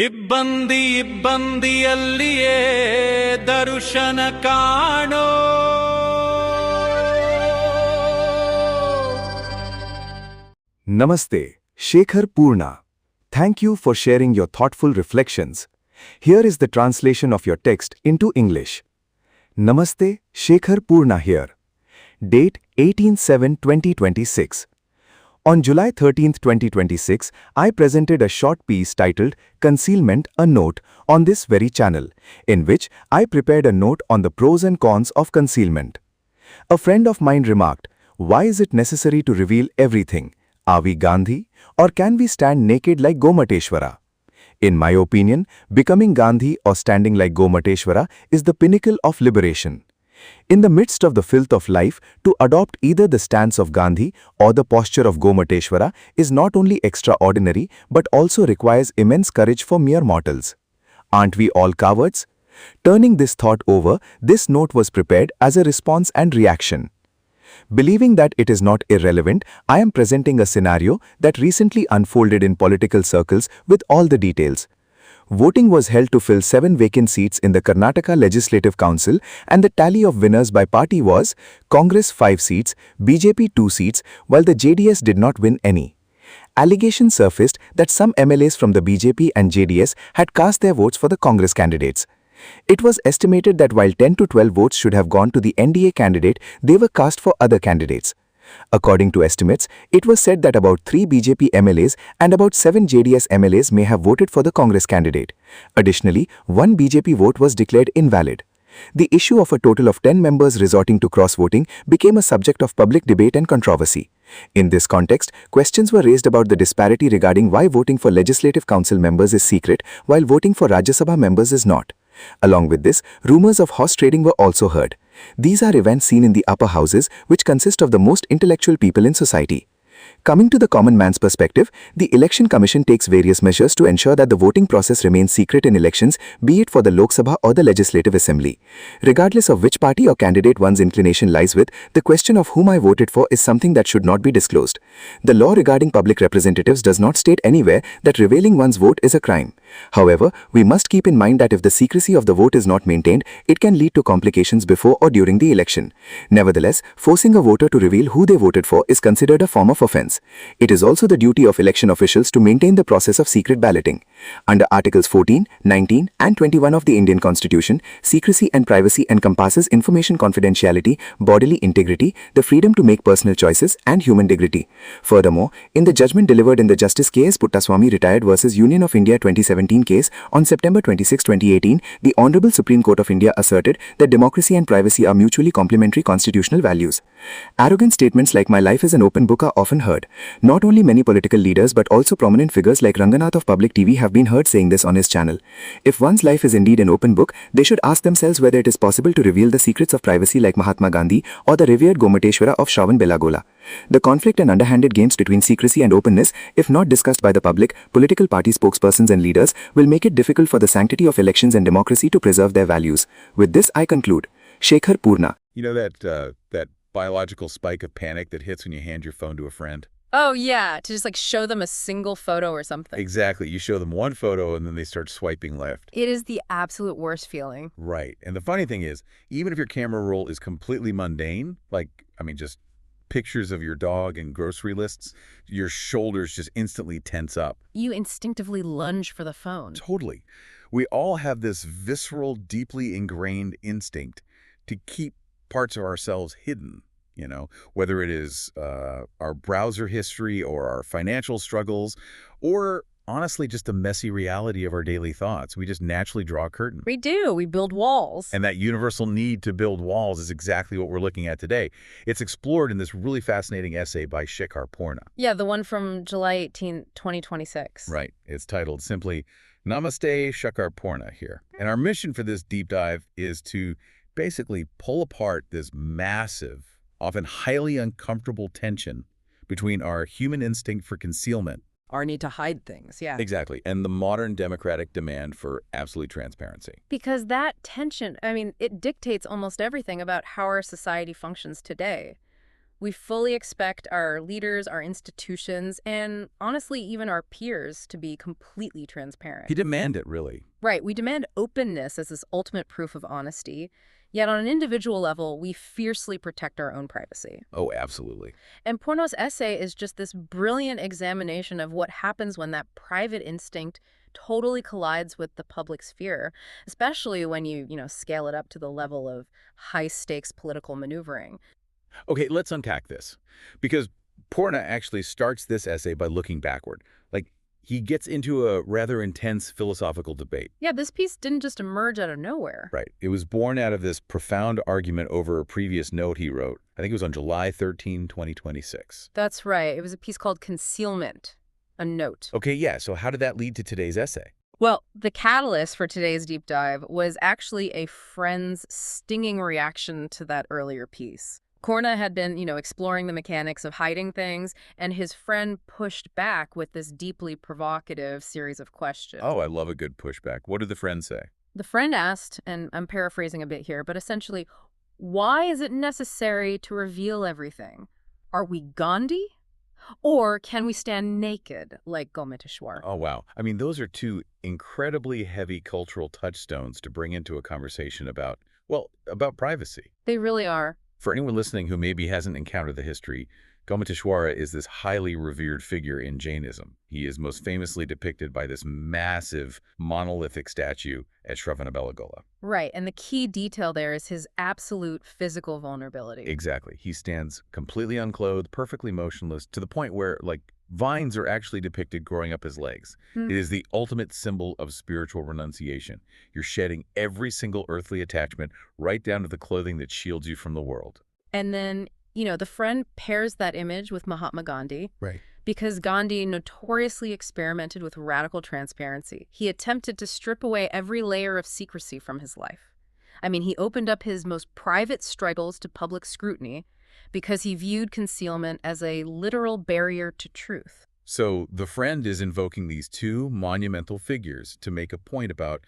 ಇಬ್ಬಂದಿ ಇಬ್ಬಂದಿಯಲ್ಲಿಯೇ ದರ್ಶನ ಕಾಣೋ Namaste, Shekhar Purna. Thank you for sharing your thoughtful reflections. Here is the translation of your text into English. Namaste, Shekhar Purna here. Date 18/7/2026. On July 13, 2026, I presented a short piece titled Concealment, a Note on this very channel, in which I prepared a note on the pros and cons of concealment. A friend of mine remarked, "Why is it necessary to reveal everything? Are we Gandhi, or can we stand naked like Gommateshwara?" In my opinion, becoming Gandhi or standing like Gommateshwara is the pinnacle of liberation. In the midst of the filth of life, to adopt either the stance of Gandhi or the posture of Gommateshwara is not only extraordinary but also requires immense courage for mere mortals. Aren't we all cowards? Turning this thought over, this note was prepared as a response and reaction. Believing that it is not irrelevant, I am presenting a scenario that recently unfolded in political circles with all the details. Voting was held to fill 7 vacant seats in the Karnataka Legislative Council, and the tally of winners by party was Congress 5 seats, BJP 2 seats, while the JDS did not win any. Allegations surfaced that some MLAs from the BJP and JDS had cast their votes for the Congress candidates. It was estimated that while 10 to 12 votes should have gone to the NDA candidate, they were cast for other candidates. According to estimates, it was said that about 3 BJP MLAs and about 7 JDS MLAs may have voted for the Congress candidate. Additionally, 1 BJP vote was declared invalid. The issue of a total of 10 members resorting to cross-voting became a subject of public debate and controversy. In this context, questions were raised about the disparity regarding why voting for Legislative Council members is secret while voting for Rajya Sabha members is not. Along with this, rumors of horse trading were also heard. These are events seen in the upper houses, which consist of the most intellectual people in society. Coming to the common man's perspective, the Election Commission takes various measures to ensure that the voting process remains secret in elections, be it for the Lok Sabha or the Legislative Assembly. Regardless of which party or candidate one's inclination lies with, the question of whom I voted for is something that should not be disclosed. The law regarding public representatives does not state anywhere that revealing one's vote is a crime. However, we must keep in mind that if the secrecy of the vote is not maintained, it can lead to complications before or during the election. Nevertheless, forcing a voter to reveal who they voted for is considered a form of offense. It is also the duty of election officials to maintain the process of secret balloting. Under Articles 14, 19, and 21 of the Indian Constitution, secrecy and privacy encompasses information confidentiality, bodily integrity, the freedom to make personal choices, and human dignity. Furthermore, in the judgment delivered in the Justice K.S. Puttaswamy retired versus Union of India 2017 case on September 26, 2018, the Honorable Supreme Court of India asserted that democracy and privacy are mutually complementary constitutional values. Arrogant statements like "my life is an open book" are often heard. Not only many political leaders but also prominent figures like Ranganath of Public TV have been heard saying this on his channel. If one's life is indeed an open book, they should ask themselves whether it is possible to reveal the secrets of privacy like Mahatma Gandhi or the revered Gommateshwara of Shravan-Belagola. The conflict and underhanded games between secrecy and openness, if not discussed by the public, political party spokespersons and leaders, will make it difficult for the sanctity of elections and democracy to preserve their values. With this, I conclude. Shekhar Purna. You know that biological spike of panic that hits when you hand your phone to a friend? Oh, yeah, to just show them a single photo or something. Exactly. You show them one photo and then they start swiping left. It is the absolute worst feeling. Right. And the funny thing is, even if your camera roll is completely mundane, just pictures of your dog and grocery lists, your shoulders just instantly tense up. You instinctively lunge for the phone. Totally. We all have this visceral, deeply ingrained instinct to keep parts of ourselves hidden. Whether it is our browser history or our financial struggles, or honestly just the messy reality of our daily thoughts. We just naturally draw a curtain. We do. We build walls. And that universal need to build walls is exactly what we're looking at today. It's explored in this really fascinating essay by Shekhar Purna. Yeah, the one from July 18, 2026. Right. It's titled simply, Namaste, Shekhar Purna here. And our mission for this deep dive is to basically pull apart this massive, often highly uncomfortable tension between our human instinct for concealment. Our need to hide things, yeah. Exactly. And the modern democratic demand for absolute transparency. Because that tension, it dictates almost everything about how our society functions today. We fully expect our leaders, our institutions, and honestly, even our peers to be completely transparent. He demanded it, really. Right, we demand openness as this ultimate proof of honesty. Yet on an individual level, we fiercely protect our own privacy. Oh, absolutely. And Porno's essay is just this brilliant examination of what happens when that private instinct totally collides with the public sphere, especially when you scale it up to the level of high-stakes political maneuvering. Okay, let's unpack this. Because Porna actually starts this essay by looking backward. Like, he gets into a rather intense philosophical debate. Yeah, this piece didn't just emerge out of nowhere. Right. It was born out of this profound argument over a previous note he wrote. I think it was on July 13, 2026. That's right. It was a piece called Concealment, a note. Okay, yeah, so how did that lead to today's essay? Well, the catalyst for today's deep dive was actually a friend's stinging reaction to that earlier piece. Corna had been, exploring the mechanics of hiding things, and his friend pushed back with this deeply provocative series of questions. Oh, I love a good pushback. What did the friend say? The friend asked, and I'm paraphrasing a bit here, but essentially, why is it necessary to reveal everything? Are we Gandhi? Or can we stand naked like Gommateshwara? Oh, wow. I mean, those are two incredibly heavy cultural touchstones to bring into a conversation about, well, about privacy. They really are. For anyone listening who maybe hasn't encountered the history, Gommateshwara is this highly revered figure in Jainism. He is most famously depicted by this massive monolithic statue at Shravanabelagola. Right, and the key detail there is his absolute physical vulnerability. Exactly. He stands completely unclothed, perfectly motionless, to the point where, like, vines are actually depicted growing up his legs. It is the ultimate symbol of spiritual renunciation. You're shedding every single earthly attachment right down to the clothing that shields you from the world. And then, the friend pairs that image with Mahatma Gandhi. Right. Because Gandhi notoriously experimented with radical transparency. He attempted to strip away every layer of secrecy from his life. I mean, he opened up his most private struggles to public scrutiny because he viewed concealment as a literal barrier to truth. So the friend is invoking these two monumental figures to make a point about,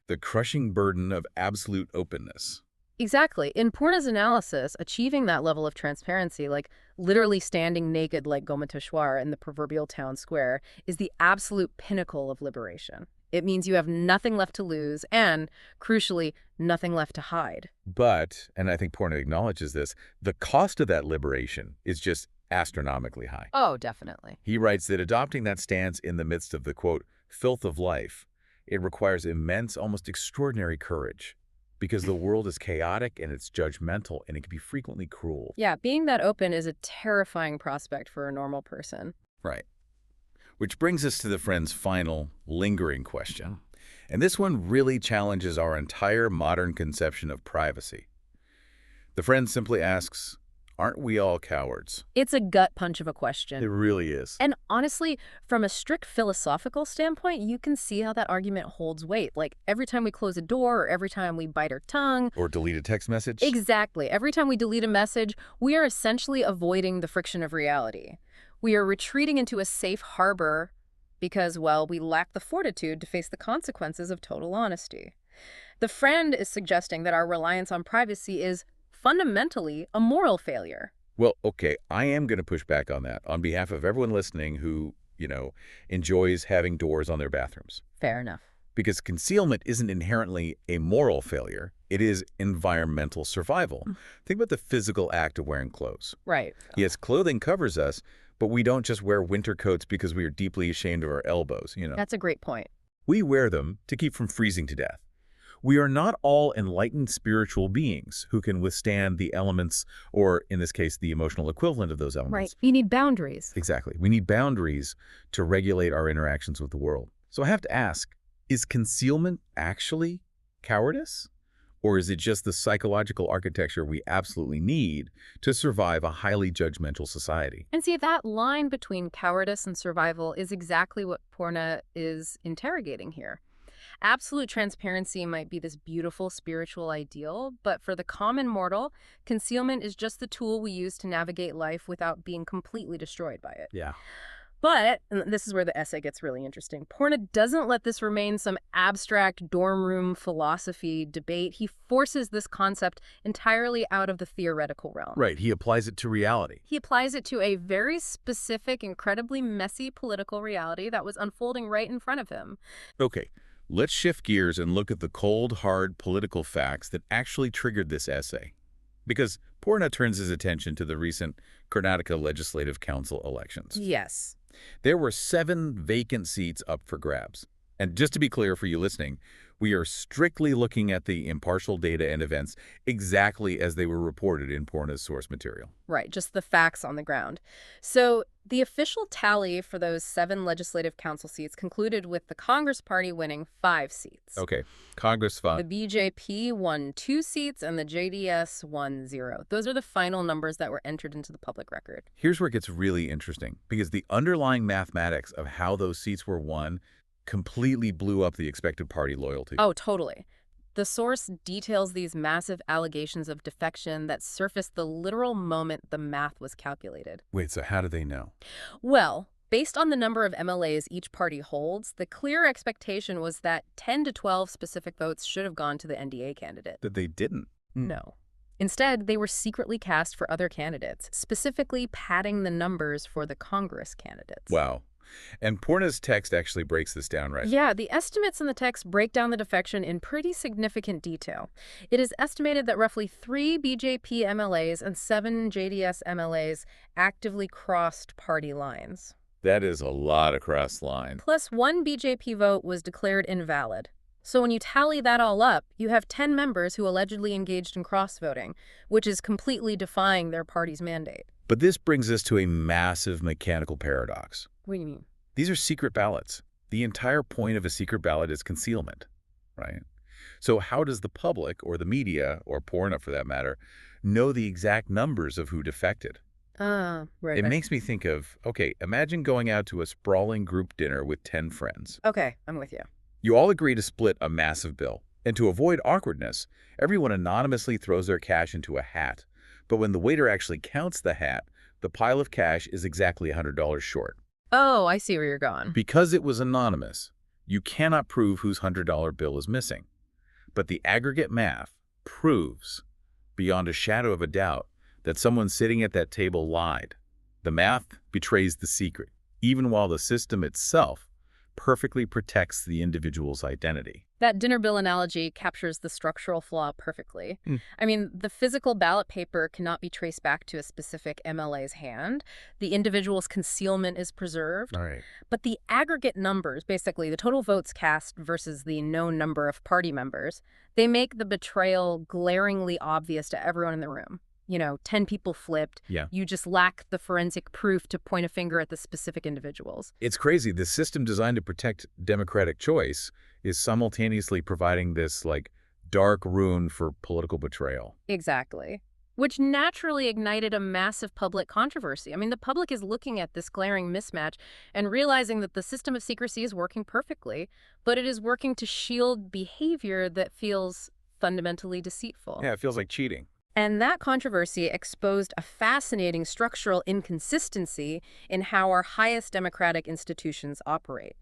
the crushing burden of absolute openness. Exactly. In Purna's analysis, achieving that level of transparency, like literally standing naked like Gommateshwara in the proverbial town square, is the absolute pinnacle of liberation. It means you have nothing left to lose and, crucially, nothing left to hide. But, and I think Purna acknowledges this, the cost of that liberation is just astronomically high. Oh, definitely. He writes that adopting that stance in the midst of the, quote, filth of life, it requires immense, almost extraordinary courage. Because the world is chaotic and it's judgmental and it can be frequently cruel. Yeah, being that open is a terrifying prospect for a normal person. Right. Which brings us to the friend's final, lingering question. And this one really challenges our entire modern conception of privacy. The friend simply asks, aren't we all cowards? It's a gut punch of a question. It really is. And honestly, from a strict philosophical standpoint, you can see how that argument holds weight. Like every time we close a door or every time we bite our tongue. Or delete a text message. Exactly. Every time we delete a message, we are essentially avoiding the friction of reality. We are retreating into a safe harbor because, well, we lack the fortitude to face the consequences of total honesty. The friend is suggesting that our reliance on privacy is fundamentally a moral failure. Well, okay, I am going to push back on that on behalf of everyone listening who, enjoys having doors on their bathrooms. Fair enough. Because concealment isn't inherently a moral failure. It is environmental survival. Think about the physical act of wearing clothes. Right. Yes, clothing covers us, but we don't just wear winter coats because we are deeply ashamed of our elbows, That's a great point. We wear them to keep from freezing to death. We are not all enlightened spiritual beings who can withstand the elements, or in this case, the emotional equivalent of those elements. Right. You need boundaries. Exactly. We need boundaries to regulate our interactions with the world. So I have to ask, is concealment actually cowardice? Or is it just the psychological architecture we absolutely need to survive a highly judgmental society? And see, that line between cowardice and survival is exactly what Purna is interrogating here. Absolute transparency might be this beautiful spiritual ideal, but for the common mortal, concealment is just the tool we use to navigate life without being completely destroyed by it. Yeah. But, and this is where the essay gets really interesting, Porna doesn't let this remain some abstract dorm room philosophy debate. He forces this concept entirely out of the theoretical realm. Right, he applies it to reality. He applies it to a very specific, incredibly messy political reality that was unfolding right in front of him. Okay, let's shift gears and look at the cold, hard political facts that actually triggered this essay. Because Porna turns his attention to the recent Karnataka Legislative Council elections. Yes. There were 7 vacant seats up for grabs. And just to be clear for you listening, we are strictly looking at the impartial data and events exactly as they were reported in Porna's source material. Right, just the facts on the ground. So the official tally for those 7 legislative council seats concluded with the Congress Party winning 5 seats. Okay, Congress The fund. BJP won 2 seats and the JDS won 0. Those are the final numbers that were entered into the public record. Here's where it gets really interesting, because the underlying mathematics of how those seats were won completely blew up the expected party loyalty. Oh, totally. The source details these massive allegations of defection that surfaced the literal moment the math was calculated. Wait, so how do they know? Well, based on the number of MLAs each party holds, the clear expectation was that 10 to 12 specific votes should have gone to the NDA candidate. That they didn't. No. Instead, they were secretly cast for other candidates, specifically padding the numbers for the Congress candidates. Wow. And Porna's text actually breaks this down, right? Yeah, the estimates in the text break down the defection in pretty significant detail. It is estimated that roughly 3 BJP MLAs and 7 JDS MLAs actively crossed party lines. That is a lot across line. Plus, 1 BJP vote was declared invalid. So when you tally that all up, you have 10 members who allegedly engaged in cross-voting, which is completely defying their party's mandate. But this brings us to a massive mechanical paradox. What do you mean? These are secret ballots. The entire point of a secret ballot is concealment, right? So how does the public, or the media, or Porna for that matter, know the exact numbers of who defected? Right. It makes me think of, okay, imagine going out to a sprawling group dinner with 10 friends. Okay, I'm with you. You all agree to split a massive bill. And to avoid awkwardness, everyone anonymously throws their cash into a hat. But when the waiter actually counts the hat, the pile of cash is exactly $100 short. Oh, I see where you're going. Because it was anonymous, you cannot prove whose $100 bill is missing. But the aggregate math proves, beyond a shadow of a doubt, that someone sitting at that table lied. The math betrays the secret, even while the system itself perfectly protects the individual's identity. That dinner bill analogy captures the structural flaw perfectly. I mean, the physical ballot paper cannot be traced back to a specific MLA's hand. The individual's concealment is preserved. All right. But the aggregate numbers, basically the total votes cast versus the known number of party members, they make the betrayal glaringly obvious to everyone in the room. 10 people flipped. Yeah. You just lack the forensic proof to point a finger at the specific individuals. It's crazy. The system designed to protect democratic choice is simultaneously providing this, dark ruin for political betrayal. Exactly. Which naturally ignited a massive public controversy. I mean, the public is looking at this glaring mismatch and realizing that the system of secrecy is working perfectly, but it is working to shield behavior that feels fundamentally deceitful. Yeah, it feels like cheating. And that controversy exposed a fascinating structural inconsistency in how our highest democratic institutions operate.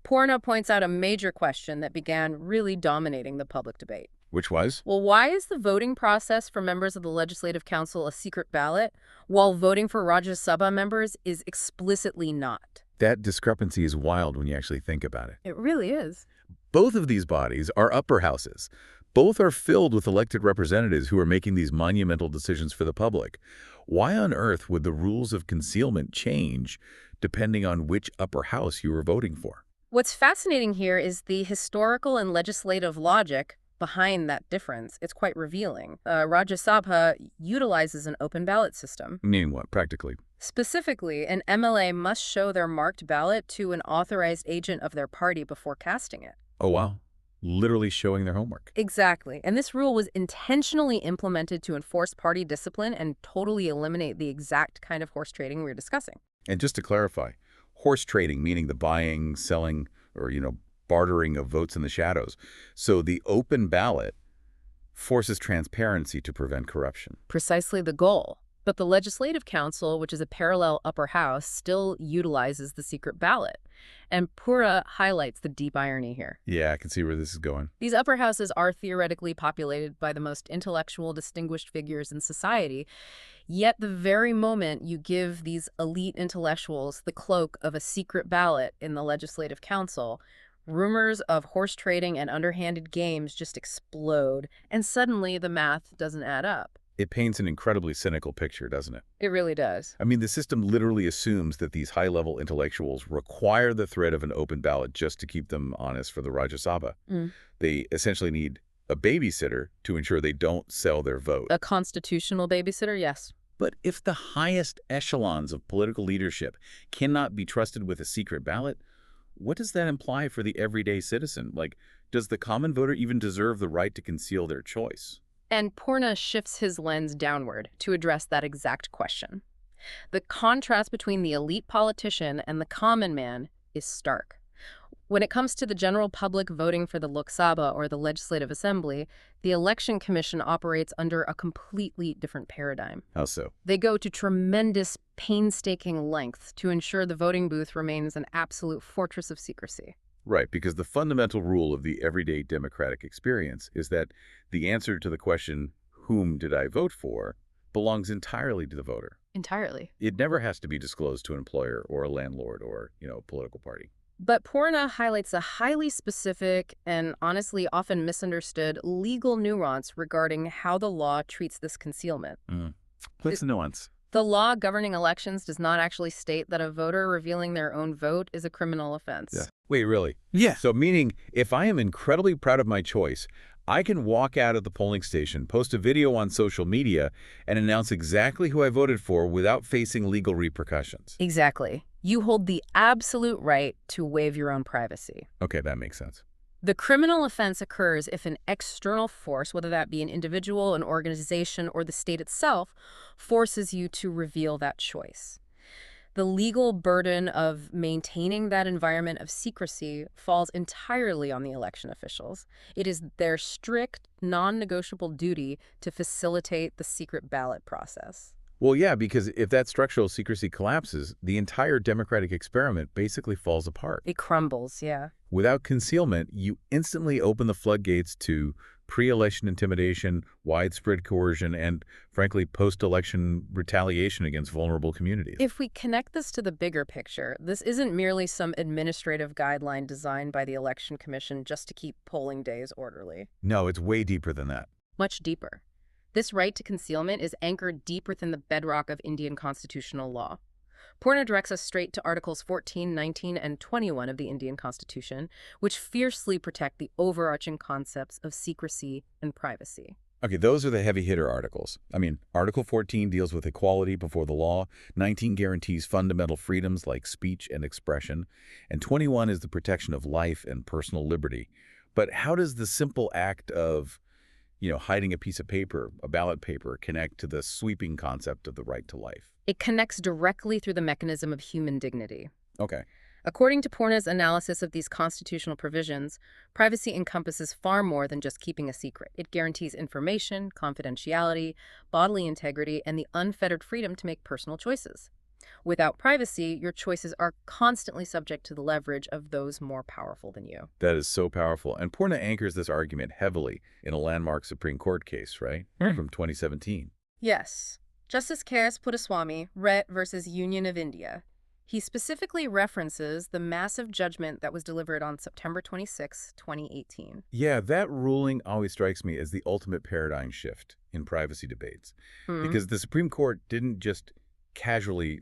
Porna points out a major question that began really dominating the public debate. Which was? Well, why is the voting process for members of the Legislative Council a secret ballot, while voting for Rajya Sabha members is explicitly not? That discrepancy is wild when you actually think about it. It really is. Both of these bodies are upper houses. Both are filled with elected representatives who are making these monumental decisions for the public. Why on earth would the rules of concealment change depending on which upper house you were voting for? What's fascinating here is the historical and legislative logic behind that difference. It's quite revealing. Rajya Sabha utilizes an open ballot system. Meaning what, practically? Specifically, an MLA must show their marked ballot to an authorized agent of their party before casting it. Oh, wow. Literally showing their homework. Exactly. And this rule was intentionally implemented to enforce party discipline and totally eliminate the exact kind of horse trading we were discussing. And just to clarify, horse trading, meaning the buying, selling, or, bartering of votes in the shadows. So the open ballot forces transparency to prevent corruption. Precisely the goal. But the Legislative Council, which is a parallel upper house, still utilizes the secret ballot. And Pura highlights the deep irony here. Yeah, I can see where this is going. These upper houses are theoretically populated by the most intellectual, distinguished figures in society, yet the very moment you give these elite intellectuals the cloak of a secret ballot in the Legislative Council, rumors of horse trading and underhanded games just explode, and suddenly the math doesn't add up. It paints an incredibly cynical picture, doesn't it? It really does. I mean, the system literally assumes that these high-level intellectuals require the threat of an open ballot just to keep them honest for the Rajya Sabha. They essentially need a babysitter to ensure they don't sell their vote. A constitutional babysitter, yes. But if the highest echelons of political leadership cannot be trusted with a secret ballot, what does that imply for the everyday citizen? Like, does the common voter even deserve the right to conceal their choice? And Purna shifts his lens downward to address that exact question. The contrast between the elite politician and the common man is stark. When it comes to the general public voting for the Lok Sabha or the Legislative Assembly, the Election Commission operates under a completely different paradigm. How so? They go to tremendous, painstaking lengths to ensure the voting booth remains an absolute fortress of secrecy. Right, because the fundamental rule of the everyday democratic experience is that the answer to the question, whom did I vote for, belongs entirely to the voter. Entirely. It never has to be disclosed to an employer or a landlord or, a political party. But Purna highlights a highly specific and honestly often misunderstood legal nuance regarding how the law treats this concealment. What's the nuance? The law governing elections does not actually state that a voter revealing their own vote is a criminal offense. Yeah. Wait, really? Yeah. So meaning, if I am incredibly proud of my choice, I can walk out of the polling station, post a video on social media, and announce exactly who I voted for without facing legal repercussions. Exactly. You hold the absolute right to waive your own privacy. Okay, that makes sense. The criminal offense occurs if an external force, whether that be an individual, an organization, or the state itself, forces you to reveal that choice. The legal burden of maintaining that environment of secrecy falls entirely on the election officials. It is their strict, non-negotiable duty to facilitate the secret ballot process. Well, yeah, because if that structural secrecy collapses, the entire democratic experiment basically falls apart. It crumbles, yeah. Without concealment, you instantly open the floodgates to pre-election intimidation, widespread coercion, and, frankly, post-election retaliation against vulnerable communities. If we connect this to the bigger picture, this isn't merely some administrative guideline designed by the Election Commission just to keep polling days orderly. No, it's way deeper than that. Much deeper. This right to concealment is anchored deep within the bedrock of Indian constitutional law. Purna directs us straight to Articles 14, 19, and 21 of the Indian Constitution, which fiercely protect the overarching concepts of secrecy and privacy. Okay, those are the heavy-hitter articles. I mean, Article 14 deals with equality before the law, 19 guarantees fundamental freedoms like speech and expression, and 21 is the protection of life and personal liberty. But how does the simple act of hiding a piece of paper, a ballot paper, connect to the sweeping concept of the right to life? It connects directly through the mechanism of human dignity. Okay. According to Purna's analysis of these constitutional provisions, privacy encompasses far more than just keeping a secret. It guarantees information, confidentiality, bodily integrity, and the unfettered freedom to make personal choices. Without privacy, your choices are constantly subject to the leverage of those more powerful than you. That is so powerful. And Purna anchors this argument heavily in a landmark Supreme Court case, right? From 2017. Yes. Justice K.S. Puttaswamy, Rett versus Union of India. He specifically references the massive judgment that was delivered on September 26, 2018. Yeah, that ruling always strikes me as the ultimate paradigm shift in privacy debates. Because the Supreme Court didn't just casually,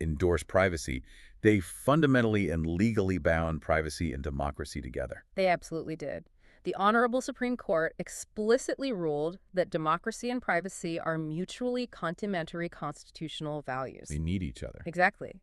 endorse privacy. They fundamentally and legally bound privacy and democracy together. They absolutely did. The Honorable Supreme Court explicitly ruled that democracy and privacy are mutually complementary constitutional values. They need each other. Exactly.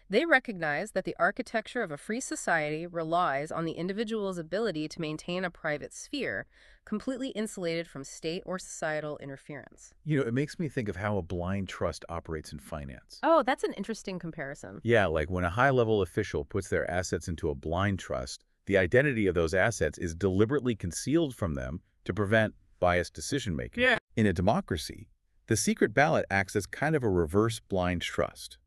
They recognize that the architecture of a free society relies on the individual's ability to maintain a private sphere, completely insulated from state or societal interference. It makes me think of how a blind trust operates in finance. Oh, that's an interesting comparison. Yeah, like when a high-level official puts their assets into a blind trust, the identity of those assets is deliberately concealed from them to prevent biased decision-making. Yeah. In a democracy, The secret ballot acts as kind of a reverse blind trust.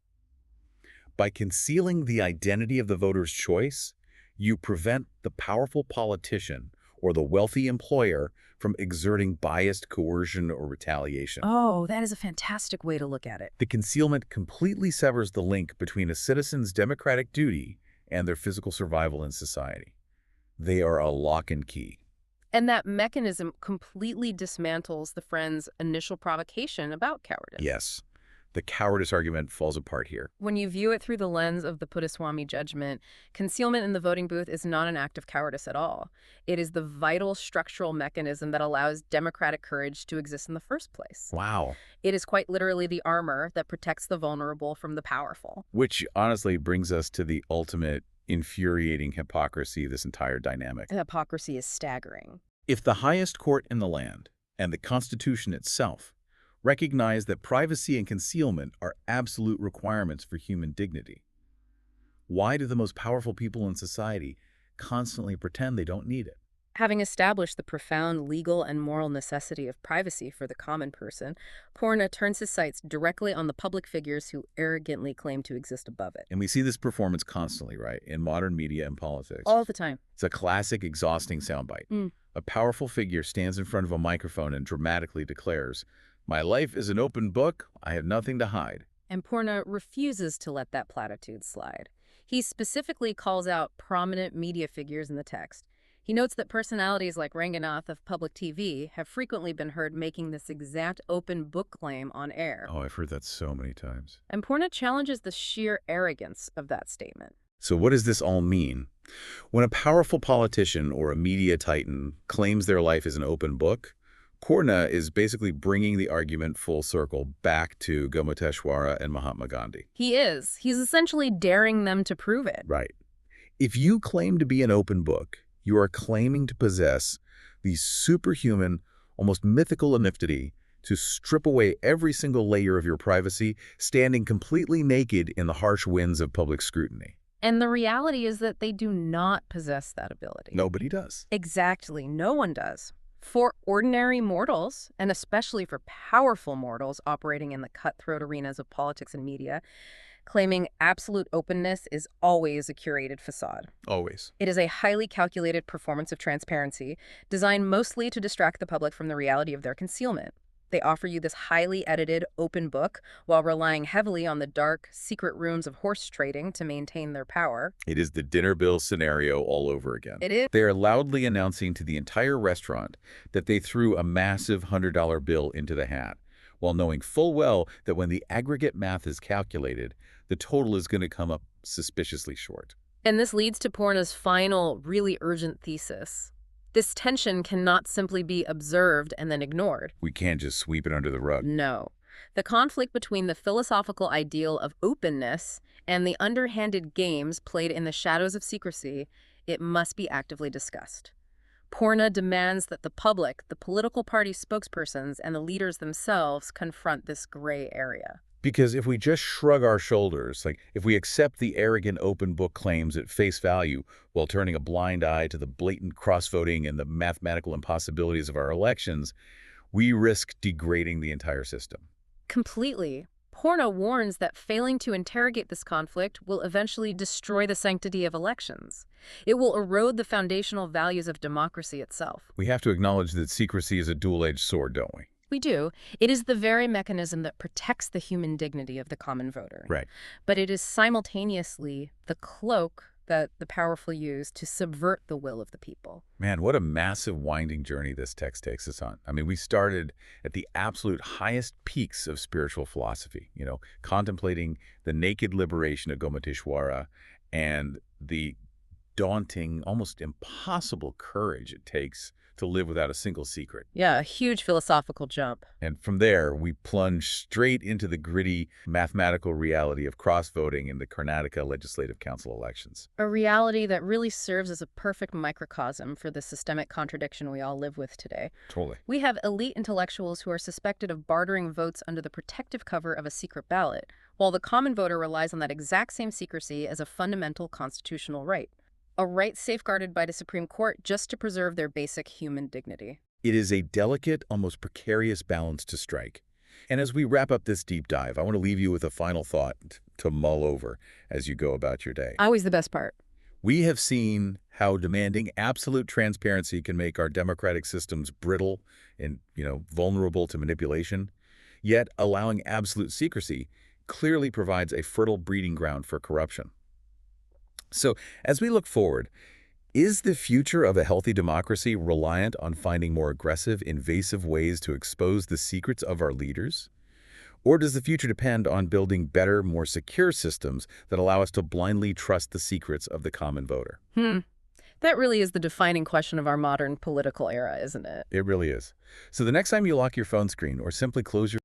By concealing the identity of the voter's choice, you prevent the powerful politician or the wealthy employer from exerting biased coercion or retaliation. Oh, that is a fantastic way to look at it. The concealment completely severs the link between a citizen's democratic duty and their physical survival in society. They are a lock and key. And that mechanism completely dismantles the Friends' initial provocation about cowardice. Yes, the cowardice argument falls apart here. When you view it through the lens of the Puttaswamy judgment, concealment in the voting booth is not an act of cowardice at all. It is the vital structural mechanism that allows democratic courage to exist in the first place. Wow. It is quite literally the armor that protects the vulnerable from the powerful. Which honestly brings us to the ultimate infuriating hypocrisy of this entire dynamic. Hypocrisy is staggering. If the highest court in the land, and the Constitution itself, recognize that privacy and concealment are absolute requirements for human dignity, why do the most powerful people in society constantly pretend they don't need it? Having established the profound legal and moral necessity of privacy for the common person, Purna turns his sights directly on the public figures who arrogantly claim to exist above it. And we see this performance constantly, right, in modern media and politics. All the time. It's a classic, exhausting soundbite. A powerful figure stands in front of a microphone and dramatically declares, "My life is an open book. I have nothing to hide." And Purna refuses to let that platitude slide. He specifically calls out prominent media figures in the text. He notes that personalities like Ranganath of public TV have frequently been heard making this exact open book claim on air. Oh, I've heard that so many times. And Purna challenges the sheer arrogance of that statement. So what does this all mean? When a powerful politician or a media titan claims their life is an open book, Purna is basically bringing the argument full circle back to Gommateshwara and Mahatma Gandhi. He is. He's essentially daring them to prove it. Right. If you claim to be an open book, you are claiming to possess the superhuman, almost mythical iniquity to strip away every single layer of your privacy, standing completely naked in the harsh winds of public scrutiny. And the reality is that they do not possess that ability. Nobody does. Exactly. No one does. For ordinary mortals, and especially for powerful mortals operating in the cutthroat arenas of politics and media, claiming absolute openness is always a curated facade. Always. It is a highly calculated performance of transparency, designed mostly to distract the public from the reality of their concealment. They offer you this highly edited, open book while relying heavily on the dark, secret rooms of horse trading to maintain their power. It is the dinner bill scenario all over again. It is. They are loudly announcing to the entire restaurant that they threw a massive $100 bill into the hat, while knowing full well that when the aggregate math is calculated, the total is going to come up suspiciously short. And this leads to Purna's final, really urgent thesis. This tension cannot simply be observed and then ignored. We can't just sweep it under the rug. No. The conflict between the philosophical ideal of openness and the underhanded games played in the shadows of secrecy, it must be actively discussed. Purna demands that the public, the political party spokespersons, and the leaders themselves confront this gray area. Because if we just shrug our shoulders, like if we accept the arrogant open book claims at face value while turning a blind eye to the blatant cross-voting and the mathematical impossibilities of our elections, we risk degrading the entire system. Completely. Purna warns that failing to interrogate this conflict will eventually destroy the sanctity of elections. It will erode the foundational values of democracy itself. We have to acknowledge that secrecy is a dual-edged sword, don't we? We do. It is the very mechanism that protects the human dignity of the common voter. Right. But it is simultaneously the cloak that the powerful use to subvert the will of the people. Man, what a massive winding journey this text takes us on. I mean, we started at the absolute highest peaks of spiritual philosophy, contemplating the naked liberation of Gommateshwara and the daunting, almost impossible courage it takes to live without a single secret. Yeah, a huge philosophical jump. And from there, we plunge straight into the gritty mathematical reality of cross-voting in the Karnataka Legislative Council elections. A reality that really serves as a perfect microcosm for the systemic contradiction we all live with today. Totally. We have elite intellectuals who are suspected of bartering votes under the protective cover of a secret ballot, while the common voter relies on that exact same secrecy as a fundamental constitutional right. A right safeguarded by the Supreme Court just to preserve their basic human dignity. It is a delicate, almost precarious balance to strike, And as we wrap up this deep dive, I want to leave you with a final thought to mull over as you go about your day. Always the best part. We have seen how demanding absolute transparency can make our democratic systems brittle and, vulnerable to manipulation. Yet allowing absolute secrecy clearly provides a fertile breeding ground for corruption. So, as we look forward, is the future of a healthy democracy reliant on finding more aggressive, invasive ways to expose the secrets of our leaders? Or does the future depend on building better, more secure systems that allow us to blindly trust the secrets of the common voter? That really is the defining question of our modern political era, isn't it? It really is. So the next time you lock your phone screen or simply close your